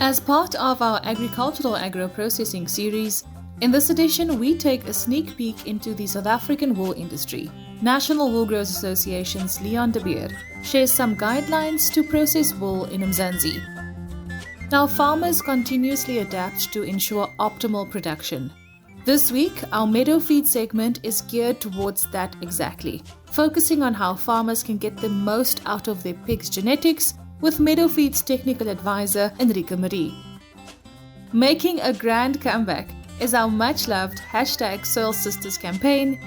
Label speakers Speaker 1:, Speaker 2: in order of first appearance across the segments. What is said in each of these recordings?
Speaker 1: As part of our agricultural agro-processing series, in this edition we take a sneak peek into the South African wool industry. National Wool Growers Association's Leon de Beer shares some guidelines to process wool in Mzansi. Now, farmers continuously adapt to ensure optimal production. This week, our Meadow Feeds segment is geared towards that exactly, focusing on how farmers can get the most out of their pigs' genetics with Meadow Feeds technical advisor Enrike Maree. Making a grand comeback is our much-loved #SoilSisters campaign.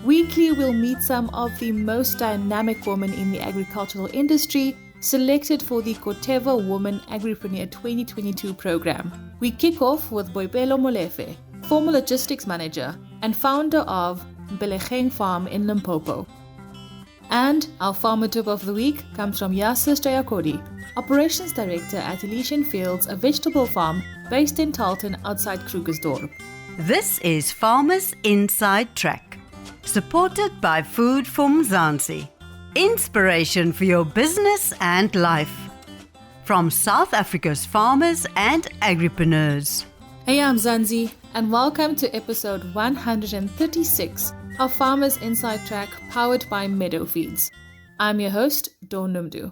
Speaker 1: Weekly, we'll meet some of the most dynamic women in the agricultural industry selected for the Corteva Women Agripreneur 2022 program. We kick off with Boipelo Molefe, former logistics manager and founder of Mpelegeng farm in Limpopo. And our farmer tip of the week comes from Yasas Jayakody, operations director at Elysian Fields, a vegetable farm based in Tarlton outside Krugersdorp.
Speaker 2: This is Farmers Inside Track, supported by Food for Mzansi. Inspiration for your business and life. From South Africa's farmers and agripreneurs.
Speaker 1: Hey, I'm Mzansi, and welcome to episode 136 of Farmers Inside Track, powered by Meadow Feeds. I'm your host, Dawn Numdu.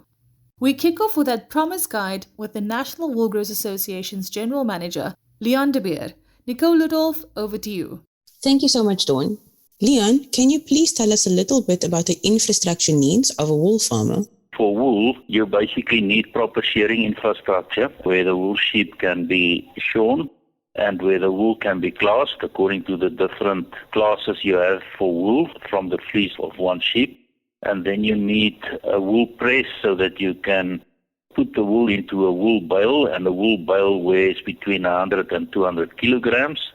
Speaker 1: We kick off with that promise guide with the National Wool Growers Association's General Manager, Leon de Beer. Nicole Ludolf, over to you.
Speaker 3: Thank you so much, Dawn. Leon, can you please tell us a little bit about the infrastructure needs of a wool farmer?
Speaker 4: For wool, you basically need proper shearing infrastructure where the wool sheep can be shorn and where the wool can be classed according to the different classes you have for wool from the fleece of one sheep. And then you need a wool press so that you can put the wool into a wool bale, and the wool bale weighs between 100 and 200 kilograms.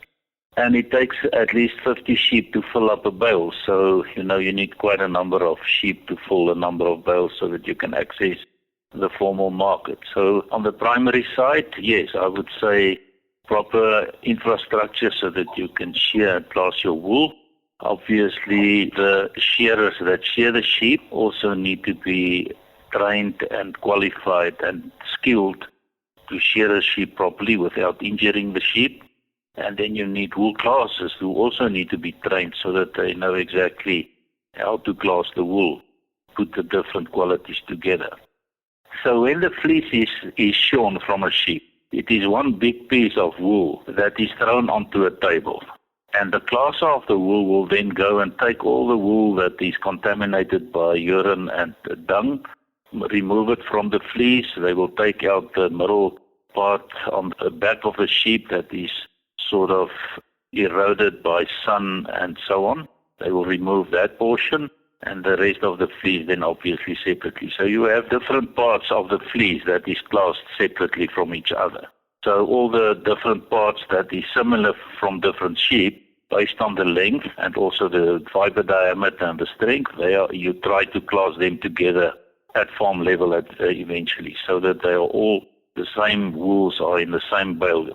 Speaker 4: And it takes at least 50 sheep to fill up a bale. So, you need quite a number of sheep to fill a number of bales so that you can access the formal market. So on the primary side, yes, I would say proper infrastructure so that you can shear and class your wool. Obviously, the shearers that shear the sheep also need to be trained and qualified and skilled to shear a sheep properly without injuring the sheep. And then you need wool classers who also need to be trained so that they know exactly how to class the wool, put the different qualities together. So when the fleece is shorn from a sheep, it is one big piece of wool that is thrown onto a table. And the classer of the wool will then go and take all the wool that is contaminated by urine and dung, remove it from the fleece. They will take out the middle part on the back of the sheep that is sort of eroded by sun and so on. They will remove that portion, and the rest of the fleece then obviously separately. So you have different parts of the fleece that is classed separately from each other. So all the different parts that is similar from different sheep, based on the length and also the fiber diameter and the strength, you try to class them together at farm level eventually, so that they are all the same wools are in the same bale.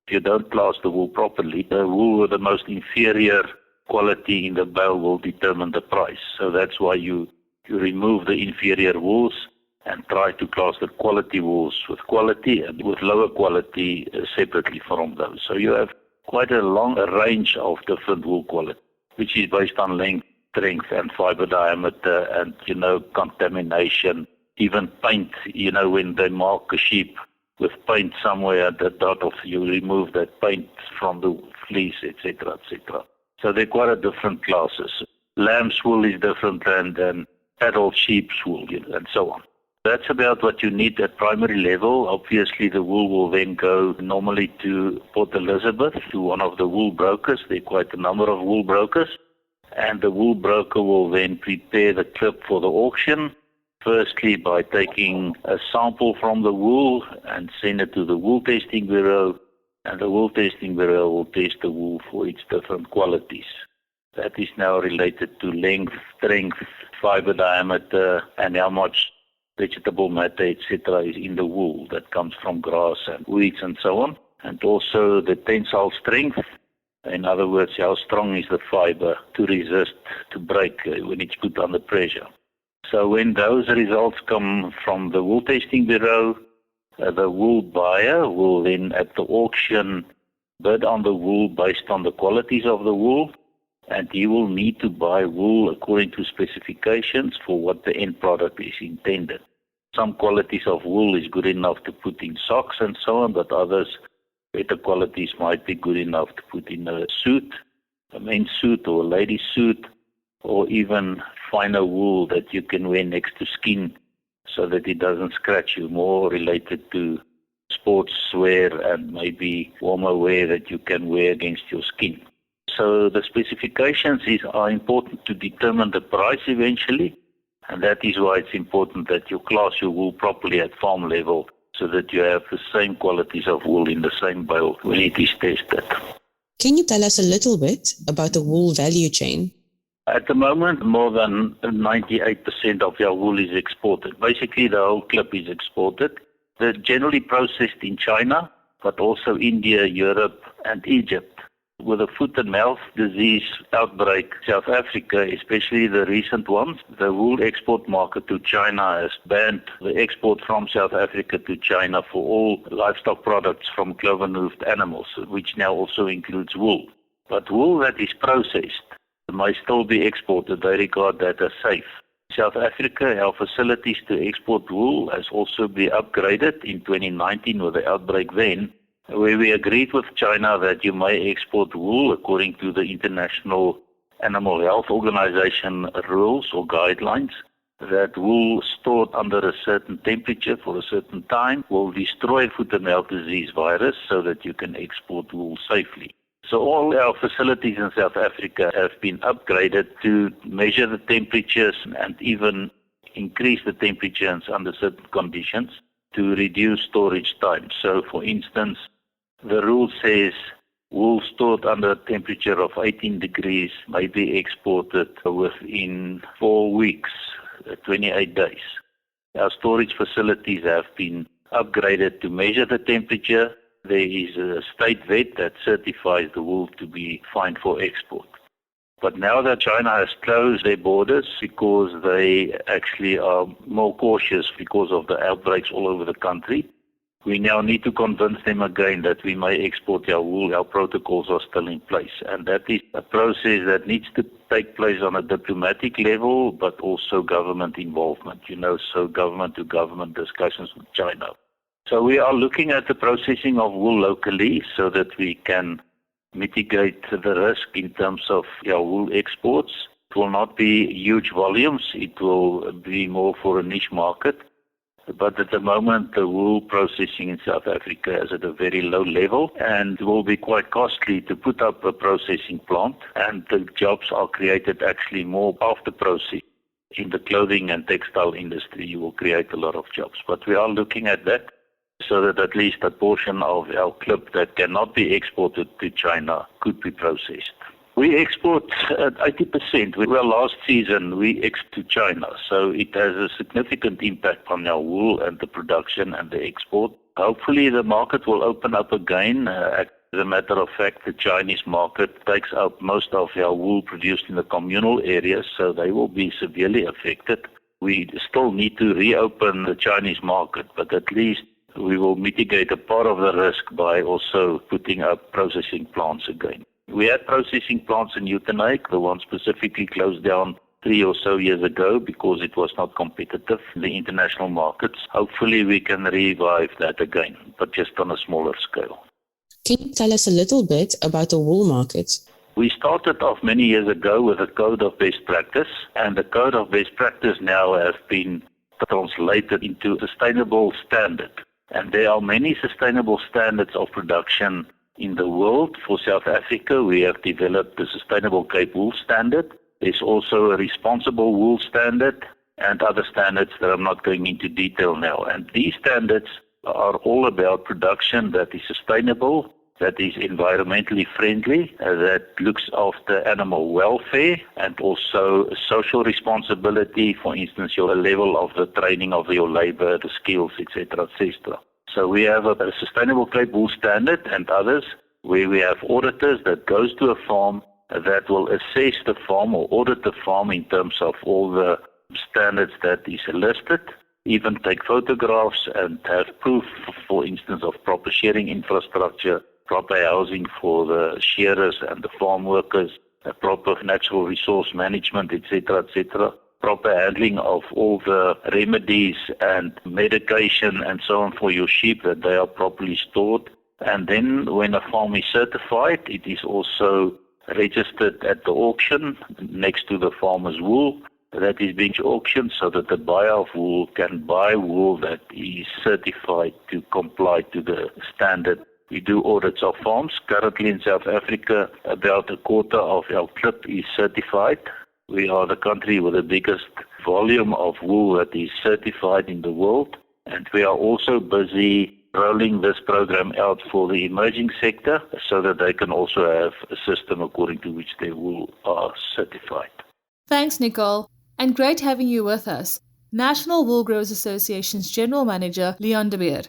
Speaker 4: If you don't class the wool properly, the wool with the most inferior quality in the bale will determine the price. So that's why you remove the inferior wools and try to class the quality wools with quality and with lower quality separately from those. So you have quite a long range of different wool quality, which is based on length, strength and fiber diameter and, contamination, even paint. When they mark a sheep with paint somewhere at the dot of, you remove that paint from the fleece, etc., etc. So they're quite a different classes. Lamb's wool is different than adult sheep's wool, and so on. That's about what you need at primary level. Obviously, the wool will then go normally to Port Elizabeth, to one of the wool brokers. There are quite a number of wool brokers. And the wool broker will then prepare the clip for the auction, firstly by taking a sample from the wool and send it to the wool testing bureau. And the wool testing bureau will test the wool for its different qualities. That is now related to length, strength, fiber diameter, and how much vegetable matter, etc., is in the wool that comes from grass and weeds and so on. And also the tensile strength. In other words, how strong is the fiber to resist, to break when it's put under pressure. So when those results come from the wool testing bureau, The wool buyer will then at the auction bid on the wool based on the qualities of the wool, and he will need to buy wool according to specifications for what the end product is intended. Some qualities of wool is good enough to put in socks and so on, but others, better qualities, might be good enough to put in a suit, a men's suit or a lady's suit, or even finer wool that you can wear next to skin so that it doesn't scratch you, more related to sportswear and maybe warmer wear that you can wear against your skin. So the specifications are important to determine the price eventually, and that is why it's important that you class your wool properly at farm level so that you have the same qualities of wool in the same bale when it is tested.
Speaker 3: Can you tell us a little bit about the wool value chain?
Speaker 4: At the moment, more than 98% of your wool is exported. Basically, the whole clip is exported. They're generally processed in China, but also India, Europe, and Egypt. With the foot and mouth disease outbreak, South Africa, especially the recent ones, the wool export market to China has banned the export from South Africa to China for all livestock products from cloven-hoofed animals, which now also includes wool. But wool that is processed may still be exported. They regard that as safe. South Africa, our facilities to export wool has also been upgraded in 2019 with the outbreak then, where we agreed with China that you may export wool according to the International Animal Health Organization rules or guidelines, that wool stored under a certain temperature for a certain time will destroy foot and mouth disease virus so that you can export wool safely. So all our facilities in South Africa have been upgraded to measure the temperatures and even increase the temperatures under certain conditions to reduce storage time. So for instance, the rule says wool stored under a temperature of 18 degrees may be exported within 4 weeks, 28 days. Our storage facilities have been upgraded to measure the temperature. There is a state vet that certifies the wool to be fine for export. But now that China has closed their borders because they actually are more cautious because of the outbreaks all over the country, we now need to convince them again that we may export our wool. Our protocols are still in place. And that is a process that needs to take place on a diplomatic level, but also government involvement, so government-to-government discussions with China. So we are looking at the processing of wool locally so that we can mitigate the risk in terms of our wool exports. It will not be huge volumes. It will be more for a niche market. But at the moment, the wool processing in South Africa is at a very low level and will be quite costly to put up a processing plant. And the jobs are created actually more after processing. In the clothing and textile industry, you will create a lot of jobs. But we are looking at that, so that at least a portion of our clip that cannot be exported to China could be processed. We export at 80%. Last season we exported to China, so it has a significant impact on our wool and the production and the export. Hopefully the market will open up again. As a matter of fact, the Chinese market takes up most of our wool produced in the communal areas, so they will be severely affected. We still need to reopen the Chinese market, but at least we will mitigate a part of the risk by also putting up processing plants again. We had processing plants in Uitenhage. The one specifically closed down 3 or so years ago because it was not competitive in the international markets. Hopefully we can revive that again, but just on a smaller scale.
Speaker 3: Can you tell us a little bit about the wool market?
Speaker 4: We started off many years ago with a code of best practice, and the code of best practice now has been translated into sustainable standard. And there are many sustainable standards of production in the world. For South Africa, we have developed the Sustainable Cape Wool Standard. There's also a Responsible Wool Standard and other standards that I'm not going into detail now. And these standards are all about production that is sustainable, that is environmentally friendly, that looks after animal welfare and also social responsibility, for instance, your level of the training of your labor, the skills, etc., etc. So we have a Sustainable Cape Wool Standard and others where we have auditors that goes to a farm that will assess the farm or audit the farm in terms of all the standards that is listed. even take photographs and have proof, for instance, of proper shearing infrastructure, proper housing for the shearers and the farm workers, proper natural resource management, etc., etc., proper handling of all the remedies and medication and so on for your sheep, that they are properly stored. And then when a farm is certified, it is also registered at the auction next to the farmer's wool that is being auctioned, so that the buyer of wool can buy wool that is certified to comply to the standard. We do audits of farms. Currently in South Africa, about a quarter of our clip is certified. We are the country with the biggest volume of wool that is certified in the world. And we are also busy rolling this program out for the emerging sector so that they can also have a system according to which their wool are certified.
Speaker 1: Thanks, Nicole. And great having you with us, National Wool Growers Association's General Manager, Leon de Beer.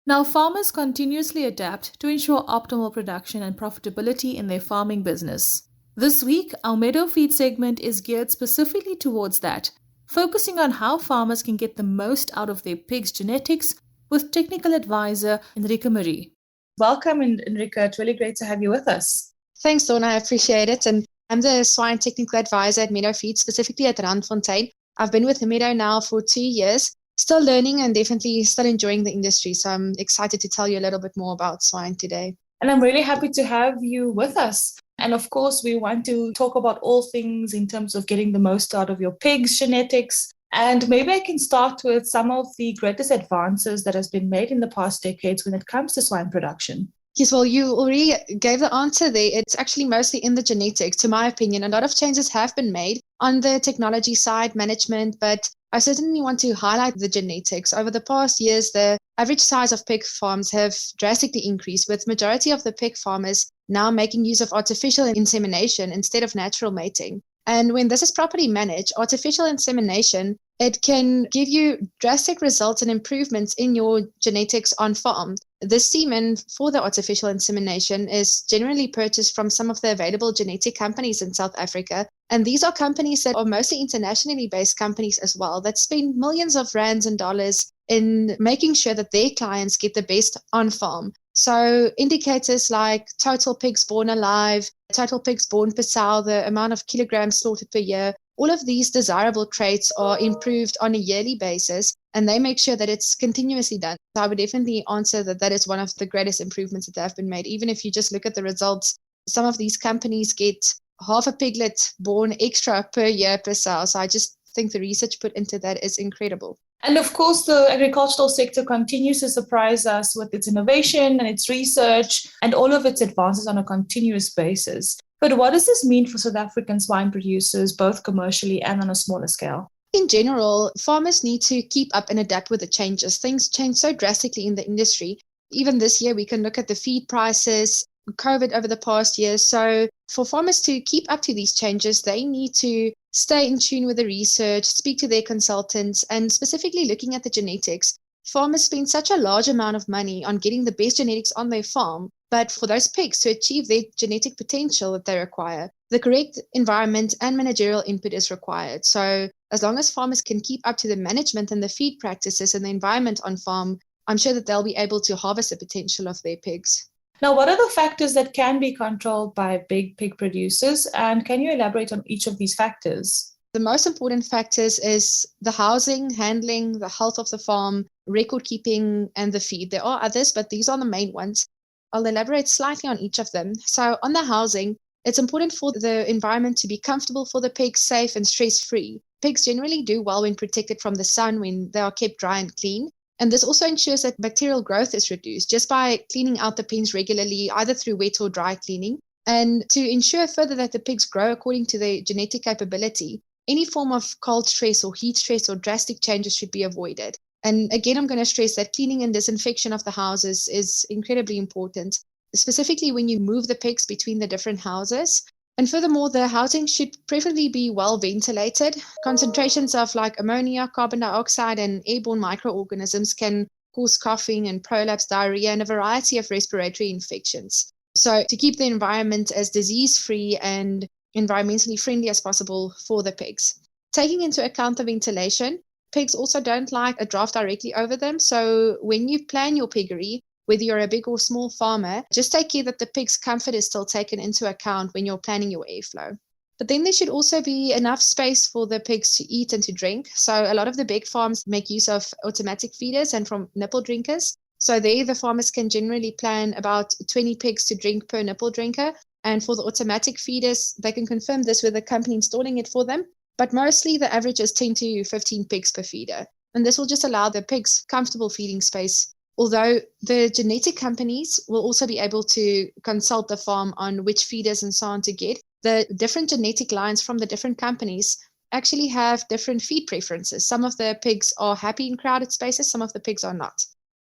Speaker 1: Now, farmers continuously adapt to ensure optimal production and profitability in their farming business. This week, our Meadow Feeds segment is geared specifically towards that, focusing on how farmers can get the most out of their pigs' genetics with technical advisor Enrike Maree. Welcome, Enrike. It's really great to have you with us.
Speaker 5: Thanks, Dawn. I appreciate it. And I'm the swine technical advisor at Meadow Feeds, specifically at Randfontein. I've been with the Meadow now for 2 years, still learning and definitely still enjoying the industry. So I'm excited to tell you a little bit more about swine today.
Speaker 1: And I'm really happy to have you with us. And of course, we want to talk about all things in terms of getting the most out of your pigs' genetics. And maybe I can start with some of the greatest advances that has been made in the past decades when it comes to swine production.
Speaker 5: Yes, well, you already gave the answer there. It's actually mostly in the genetics, to my opinion. A lot of changes have been made on the technology side, management, but I certainly want to highlight the genetics. Over the past years, the average size of pig farms have drastically increased, with majority of the pig farmers now making use of artificial insemination instead of natural mating. And when this is properly managed, artificial insemination, it can give you drastic results and improvements in your genetics on farm. The semen for the artificial insemination is generally purchased from some of the available genetic companies in South Africa. And these are companies that are mostly internationally based companies as well, that spend millions of rands and dollars in making sure that their clients get the best on farm. So indicators like total pigs born alive, total pigs born per sow, the amount of kilograms slaughtered per year, all of these desirable traits are improved on a yearly basis, and they make sure that it's continuously done. So I would definitely answer that that is one of the greatest improvements that have been made. Even if you just look at the results, some of these companies get half a piglet born extra per year per sow. So I just think the research put into that is incredible.
Speaker 1: And of course, the agricultural sector continues to surprise us with its innovation and its research and all of its advances on a continuous basis. But what does this mean for South African swine producers, both commercially and on a smaller scale?
Speaker 5: In general, farmers need to keep up and adapt with the changes. Things change so drastically in the industry. Even this year, we can look at the feed prices, COVID over the past year. So for farmers to keep up to these changes, they need to stay in tune with the research, speak to their consultants, and specifically looking at the genetics. Farmers spend such a large amount of money on getting the best genetics on their farm, but for those pigs to achieve their genetic potential that they require, the correct environment and managerial input is required. So as long as farmers can keep up to the management and the feed practices and the environment on farm, I'm sure that they'll be able to harvest the potential of their pigs.
Speaker 1: Now, what are the factors that can be controlled by big pig producers? And can you elaborate on each of these factors?
Speaker 5: The most important factors is the housing, handling, the health of the farm, record keeping, and the feed. There are others, but these are the main ones. I'll elaborate slightly on each of them. So on the housing, it's important for the environment to be comfortable for the pigs, safe and stress-free. Pigs generally do well when protected from the sun, when they are kept dry and clean. And this also ensures that bacterial growth is reduced just by cleaning out the pens regularly, either through wet or dry cleaning. And to ensure further that the pigs grow according to their genetic capability, any form of cold stress or heat stress or drastic changes should be avoided. And again, I'm going to stress that cleaning and disinfection of the houses is incredibly important, specifically when you move the pigs between the different houses. And furthermore, the housing should preferably be well ventilated. Concentrations of like ammonia, carbon dioxide, and airborne microorganisms can cause coughing and prolapse, diarrhea, and a variety of respiratory infections. So to keep the environment as disease-free and environmentally friendly as possible for the pigs. Taking into account the ventilation, pigs also don't like a draft directly over them. So when you plan your piggery, whether you're a big or small farmer, just take care that the pig's comfort is still taken into account when you're planning your airflow. But then there should also be enough space for the pigs to eat and to drink. So a lot of the big farms make use of automatic feeders and from nipple drinkers. So there the farmers can generally plan about 20 pigs to drink per nipple drinker. And for the automatic feeders, they can confirm this with the company installing it for them. But mostly the average is 10 to 15 pigs per feeder. And this will just allow the pigs comfortable feeding space. Although the genetic companies will also be able to consult the farm on which feeders and so on to get. The different genetic lines from the different companies actually have different feed preferences. Some of the pigs are happy in crowded spaces, some of the pigs are not.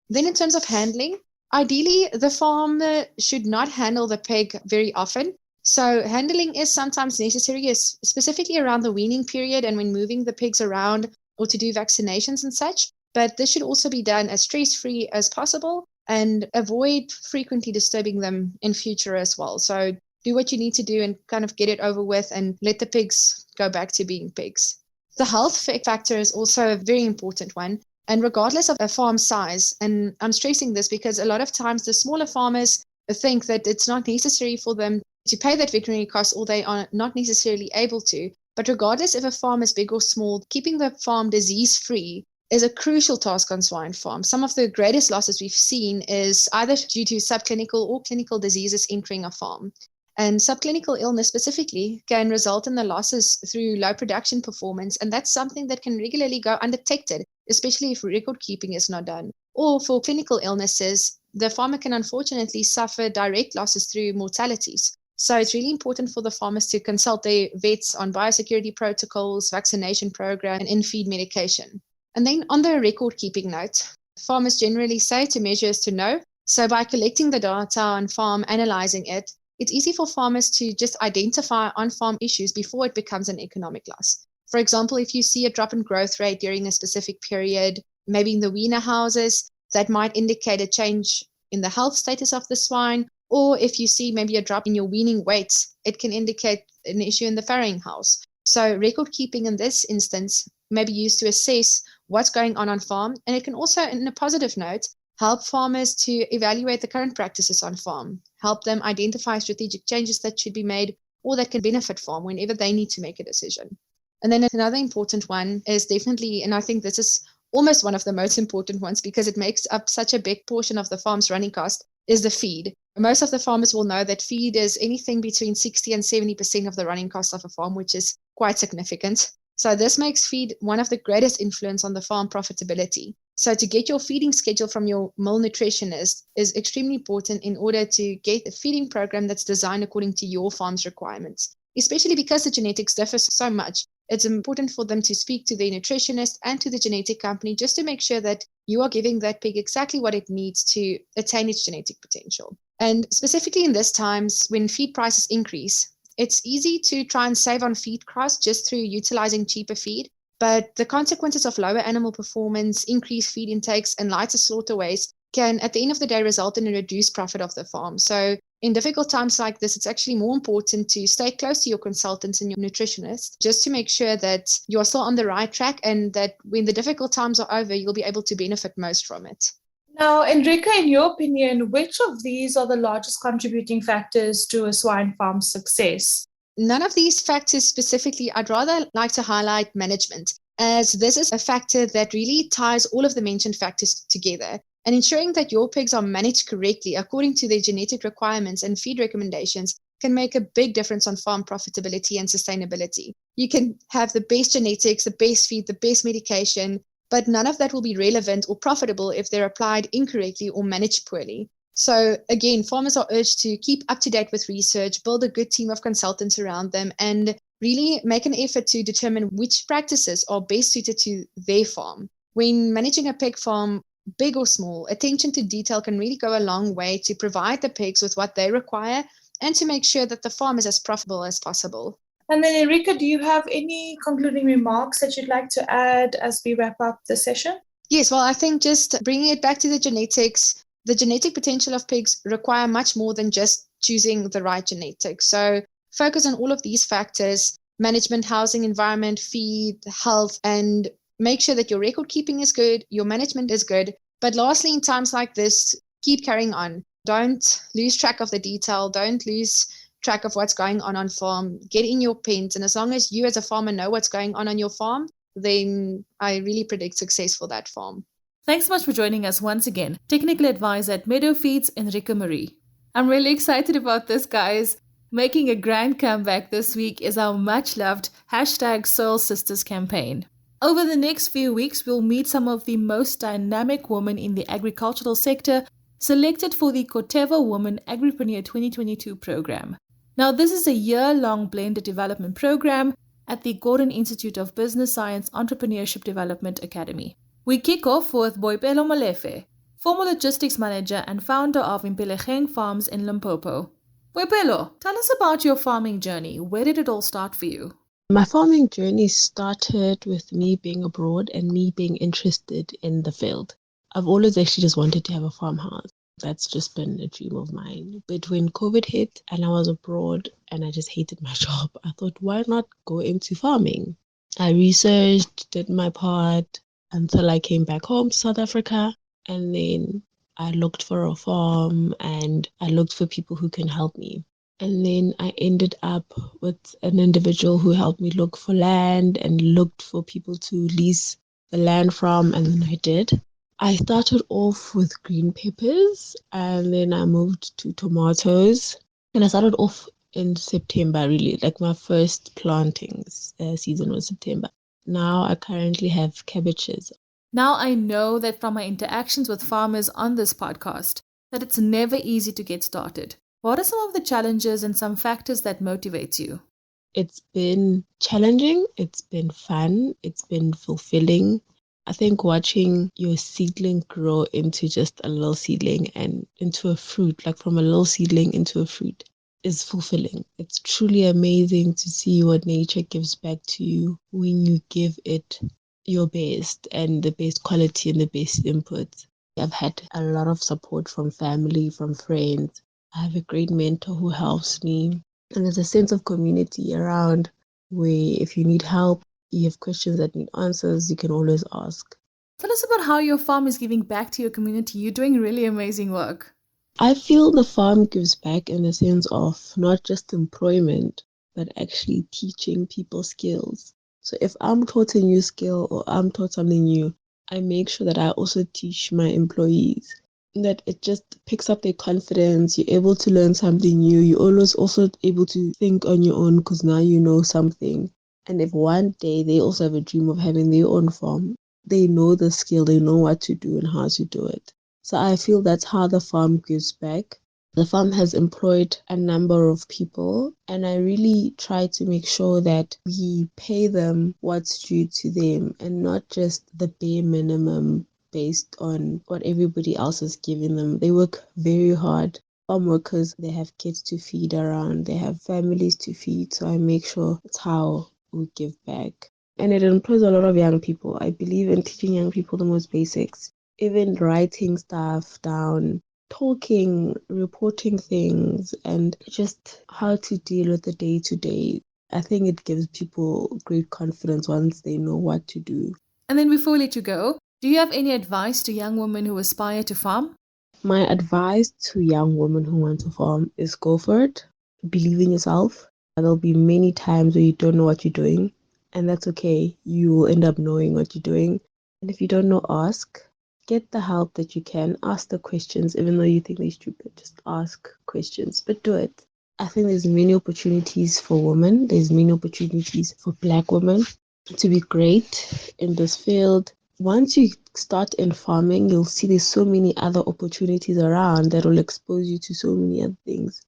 Speaker 5: Then in terms of handling, ideally the farmer should not handle the pig very often. So handling is sometimes necessary, specifically around the weaning period and when moving the pigs around or to do vaccinations and such. But this should also be done as stress-free as possible and avoid frequently disturbing them in future as well. So do what you need to do and kind of get it over with and let the pigs go back to being pigs. The health factor is also a very important one. And regardless of a farm size, and I'm stressing this because a lot of times the smaller farmers think that it's not necessary for them to pay that veterinary cost or they are not necessarily able to. But regardless if a farm is big or small, keeping the farm disease-free is a crucial task on swine farms. Some of the greatest losses we've seen is either due to subclinical or clinical diseases entering a farm. And subclinical illness specifically can result in the losses through low production performance. And that's something that can regularly go undetected, especially if record keeping is not done. Or for clinical illnesses, the farmer can unfortunately suffer direct losses through mortalities. So it's really important for the farmers to consult their vets on biosecurity protocols, vaccination program, and in-feed medication. And then on the record keeping note, farmers generally say to measure is to know. So by collecting the data on farm, analyzing it, it's easy for farmers to just identify on-farm issues before it becomes an economic loss. For example, if you see a drop in growth rate during a specific period, maybe in the weaner houses, that might indicate a change in the health status of the swine. Or if you see maybe a drop in your weaning weights, it can indicate an issue in the farrowing house. So record keeping in this instance may be used to assess what's going on farm. And it can also, in a positive note, help farmers to evaluate the current practices on farm, help them identify strategic changes that should be made or that can benefit farm whenever they need to make a decision. And then another important one is definitely, and I think this is almost one of the most important ones because it makes up such a big portion of the farm's running cost, is the feed. Most of the farmers will know that feed is anything between 60 and 70% of the running cost of a farm, which is quite significant. So this makes feed one of the greatest influence on the farm profitability. So to get your feeding schedule from your mill nutritionist is extremely important in order to get a feeding program that's designed according to your farm's requirements, especially because the genetics differ so much. It's important for them to speak to the nutritionist and to the genetic company just to make sure that you are giving that pig exactly what it needs to attain its genetic potential. And specifically in these times when feed prices increase, it's easy to try and save on feed costs just through utilizing cheaper feed. But the consequences of lower animal performance, increased feed intakes, and lighter slaughterways can, at the end of the day, result in a reduced profit of the farm. So in difficult times like this, it's actually more important to stay close to your consultants and your nutritionist just to make sure that you are still on the right track and that when the difficult times are over, you'll be able to benefit most from it.
Speaker 1: Now, Enrike, in your opinion, which of these are the largest contributing factors to a swine farm's success?
Speaker 5: None of these factors specifically. I'd rather like to highlight management, as this is a factor that really ties all of the mentioned factors together. And ensuring that your pigs are managed correctly according to their genetic requirements and feed recommendations can make a big difference on farm profitability and sustainability. You can have the best genetics, the best feed, the best medication, but none of that will be relevant or profitable if they're applied incorrectly or managed poorly. So again, farmers are urged to keep up to date with research, build a good team of consultants around them, and really make an effort to determine which practices are best suited to their farm. When managing a pig farm, big or small, attention to detail can really go a long way to provide the pigs with what they require and to make sure that the farm is as profitable as possible.
Speaker 1: And then, Enrike, do you have any concluding remarks that you'd like to add as we wrap up the session?
Speaker 5: Yes, well, I think just bringing it back to the genetics, the genetic potential of pigs require much more than just choosing the right genetics. So focus on all of these factors: management, housing, environment, feed, health, and make sure that your record keeping is good, your management is good. But lastly, in times like this, keep carrying on. Don't lose track of the detail. Don't lose track of what's going on farm. Get in your pens. And as long as you as a farmer know what's going on your farm, then I really predict success for that farm.
Speaker 1: Thanks so much for joining us once again. Technical advisor at Meadow Feeds, Enrike Maree. I'm really excited about this, guys. Making a grand comeback this week is our much-loved #SoilSisters campaign. Over the next few weeks, we'll meet some of the most dynamic women in the agricultural sector selected for the Corteva Women Agripreneur 2022 program. Now, this is a year-long blended development program at the Gordon Institute of Business Science Entrepreneurship Development Academy. We kick off with Boipelo Molefe, former logistics manager and founder of Mpelegeng Farms in Limpopo. Boipelo, tell us about your farming journey. Where did it all start for you?
Speaker 6: My farming journey started with me being abroad and me being interested in the field. I've always actually just wanted to have a farmhouse. That's just been a dream of mine. But when COVID hit and I was abroad and I just hated my job, I thought, why not go into farming? I researched, did my part until I came back home to South Africa. And then I looked for a farm and I looked for people who can help me. And then I ended up with an individual who helped me look for land and looked for people to lease the land from, and then I did. I started off with green peppers and then I moved to tomatoes. And I started off in September, really, like my first plantings season was September. Now I currently have cabbages.
Speaker 1: Now I know that from my interactions with farmers on this podcast, that it's never easy to get started. What are some of the challenges and some factors that motivate you?
Speaker 6: It's been challenging, it's been fun, it's been fulfilling. I think watching your seedling grow into just a little seedling and into a fruit, like from a little seedling into a fruit, is fulfilling. It's truly amazing to see what nature gives back to you when you give it your best and the best quality and the best input. I've had a lot of support from family, from friends. I have a great mentor who helps me. And there's a sense of community around where if you need help, you have questions that need answers, you can always ask.
Speaker 1: Tell us about how your farm is giving back to your community. You're doing really amazing work.
Speaker 6: I feel the farm gives back in the sense of not just employment, but actually teaching people skills. So if I'm taught a new skill or I'm taught something new, I make sure that I also teach my employees. That it just picks up their confidence. You're able to learn something new. You're always also able to think on your own because now you know something. And if one day they also have a dream of having their own farm, they know the skill, they know what to do and how to do it. So I feel that's how the farm gives back. The farm has employed a number of people, and I really try to make sure that we pay them what's due to them and not just the bare minimum based on what everybody else is giving them. They work very hard. Farm workers, they have kids to feed around, they have families to feed, so I make sure that's how we give back. And it employs a lot of young people. I believe in teaching young people the most basics, even writing stuff down, talking, reporting things, and just how to deal with the day-to-day. I think it gives people great confidence once they know what to do.
Speaker 1: And then before we let you go, do you have any advice to young women who aspire to farm?
Speaker 6: My advice to young women who want to farm is go for it. Believe in yourself. There'll be many times where you don't know what you're doing, and that's okay. You will end up knowing what you're doing. And if you don't know, ask. Get the help that you can. Ask the questions, even though you think they're stupid. Just ask questions, but do it. I think there's many opportunities for women. There's many opportunities for Black women to be great in this field. Once you start in farming, you'll see there's so many other opportunities around that will expose you to so many other things.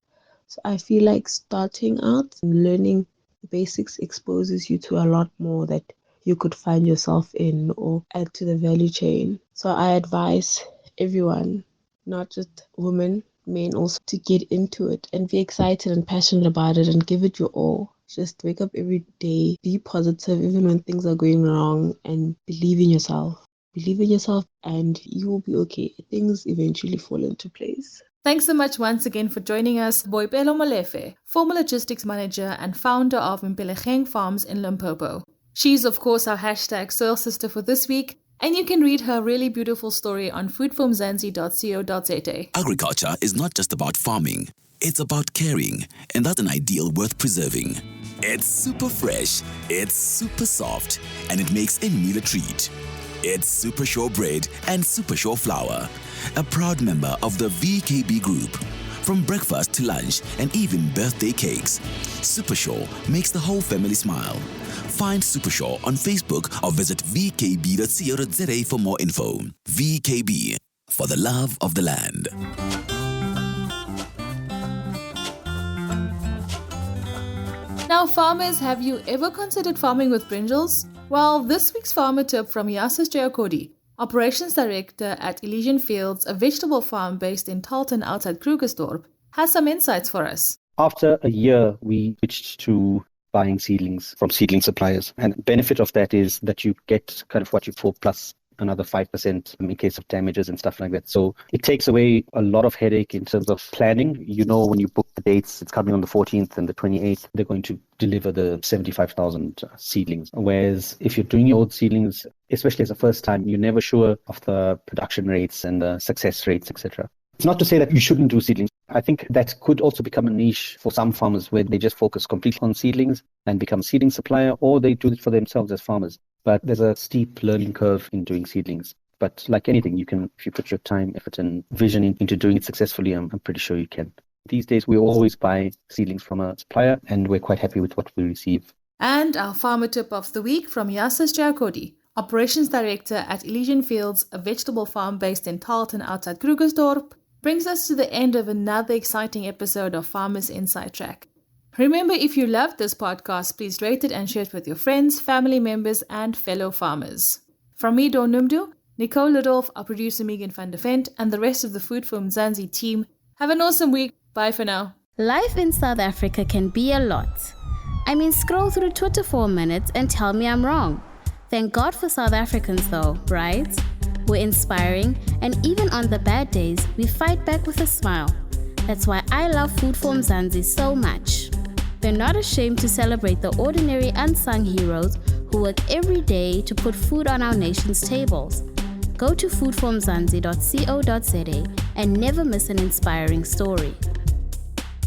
Speaker 6: So I feel like starting out and learning the basics exposes you to a lot more that you could find yourself in or add to the value chain. So I advise everyone, not just women, men also, to get into it and be excited and passionate about it and give it your all. Just wake up every day, be positive even when things are going wrong, and believe in yourself. Believe in yourself and you will be okay. Things eventually fall into place.
Speaker 1: Thanks so much once again for joining us, Boipelo Molefe, former logistics manager and founder of Mpelegeng Farms in Limpopo. She's, of course, our hashtag Soil Sister for this week, and you can read her really beautiful story on foodformzansi.co.za.
Speaker 7: Agriculture is not just about farming, it's about caring, and that's an ideal worth preserving. It's super fresh, it's super soft, and it makes any meal a treat. It's Super Sure Bread and Super Sure Flour, a proud member of the VKB Group. From breakfast to lunch and even birthday cakes, Super Sure makes the whole family smile. Find Super Sure on Facebook or visit vkb.co.za for more info. VKB, for the love of the land.
Speaker 1: Now farmers, have you ever considered farming with brinjals? Well, this week's farmer tip from Yasas Jayakody, Operations Director at Elysian Fields, a vegetable farm based in Tarlton outside Krugersdorp, has some insights for us.
Speaker 8: After a year, we switched to buying seedlings from seedling suppliers. And the benefit of that is that you get kind of what you call plus another 5% in case of damages and stuff like that. So it takes away a lot of headache in terms of planning. You know, when you book the dates, it's coming on the 14th and the 28th, they're going to deliver the 75,000 seedlings. Whereas if you're doing your old seedlings, especially as a first time, you're never sure of the production rates and the success rates, etc. It's not to say that you shouldn't do seedlings. I think that could also become a niche for some farmers where they just focus completely on seedlings and become a seedling supplier, or they do it for themselves as farmers. But there's a steep learning curve in doing seedlings. But like anything, you can, if you put your time, effort and vision into doing it successfully, I'm pretty sure you can. These days, we always buy seedlings from a supplier and we're quite happy with what we receive.
Speaker 1: And our farmer tip of the week from Yasas Jayakody, Operations Director at Elysian Fields, a vegetable farm based in Tarlton outside Krugersdorp, brings us to the end of another exciting episode of Farmers Inside Track. Remember, if you loved this podcast, please rate it and share it with your friends, family members, and fellow farmers. From me, Dawn Numdu, Nicole Ludolf, our producer Megan van der Vent, and the rest of the Food for Mzansi team, have an awesome week. Bye for now.
Speaker 9: Life in South Africa can be a lot. I mean, scroll through Twitter for a minute and tell me I'm wrong. Thank God for South Africans though, right? We're inspiring, and even on the bad days, we fight back with a smile. That's why I love Food for Mzansi so much. They're not ashamed to celebrate the ordinary unsung heroes who work every day to put food on our nation's tables. Go to foodformzansi.co.za and never miss an inspiring story.